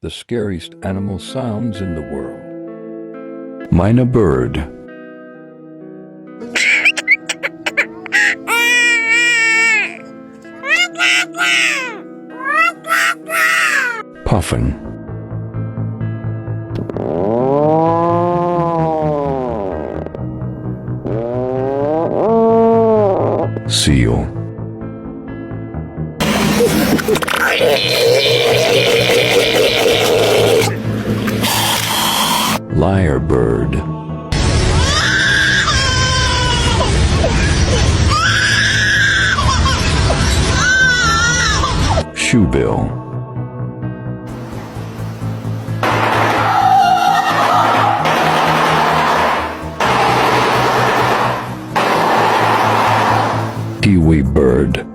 The scariest animal sounds in the world. Mine a bird. Puffin. Seal. Lyrebird. Shoebill. Kiwi bird.